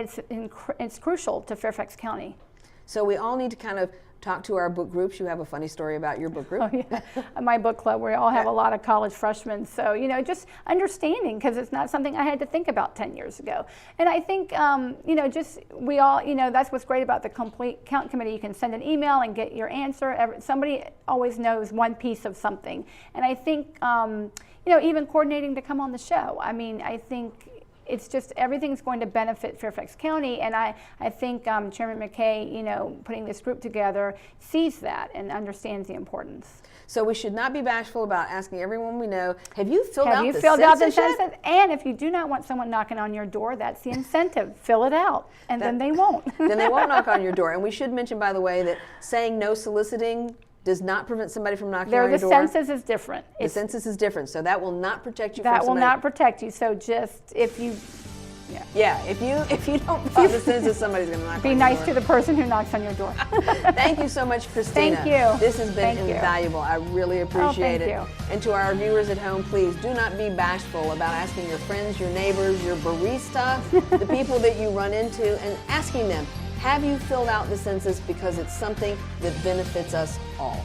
it's crucial to Fairfax County. So we all need to kind of talk to our book groups. You have a funny story about your book group. Oh, yeah. My book club, we all have a lot of college freshmen. So, you know, just understanding, because it's not something I had to think about 10 years ago. And I think, you know, just we all, you know, that's what's great about the Complete Count Committee. You can send an email and get your answer. Somebody always knows one piece of something. And I think, you know, even coordinating to come on the show. I mean, I think it's just everything's going to benefit Fairfax County, and I think Chairman McKay, you know, putting this group together, sees that and understands the importance. So we should not be bashful about asking everyone we know, have you filled out the census? And if you do not want someone knocking on your door, that's the incentive. Fill it out, and then they won't. Then they won't knock on your door. And we should mention, by the way, that saying no soliciting does not prevent somebody from knocking on your door. The census is different. The census is different, so that will not protect you from somebody. That will not protect you, so just if you, if you don't file the census, somebody's going to knock on your door. Be nice to the person who knocks on your door. Thank you so much, Cristina. Thank you. This has been invaluable. I really appreciate it. And to our viewers at home, please do not be bashful about asking your friends, your neighbors, your barista, the people that you run into, and asking them, have you filled out the census, because it's something that benefits us all.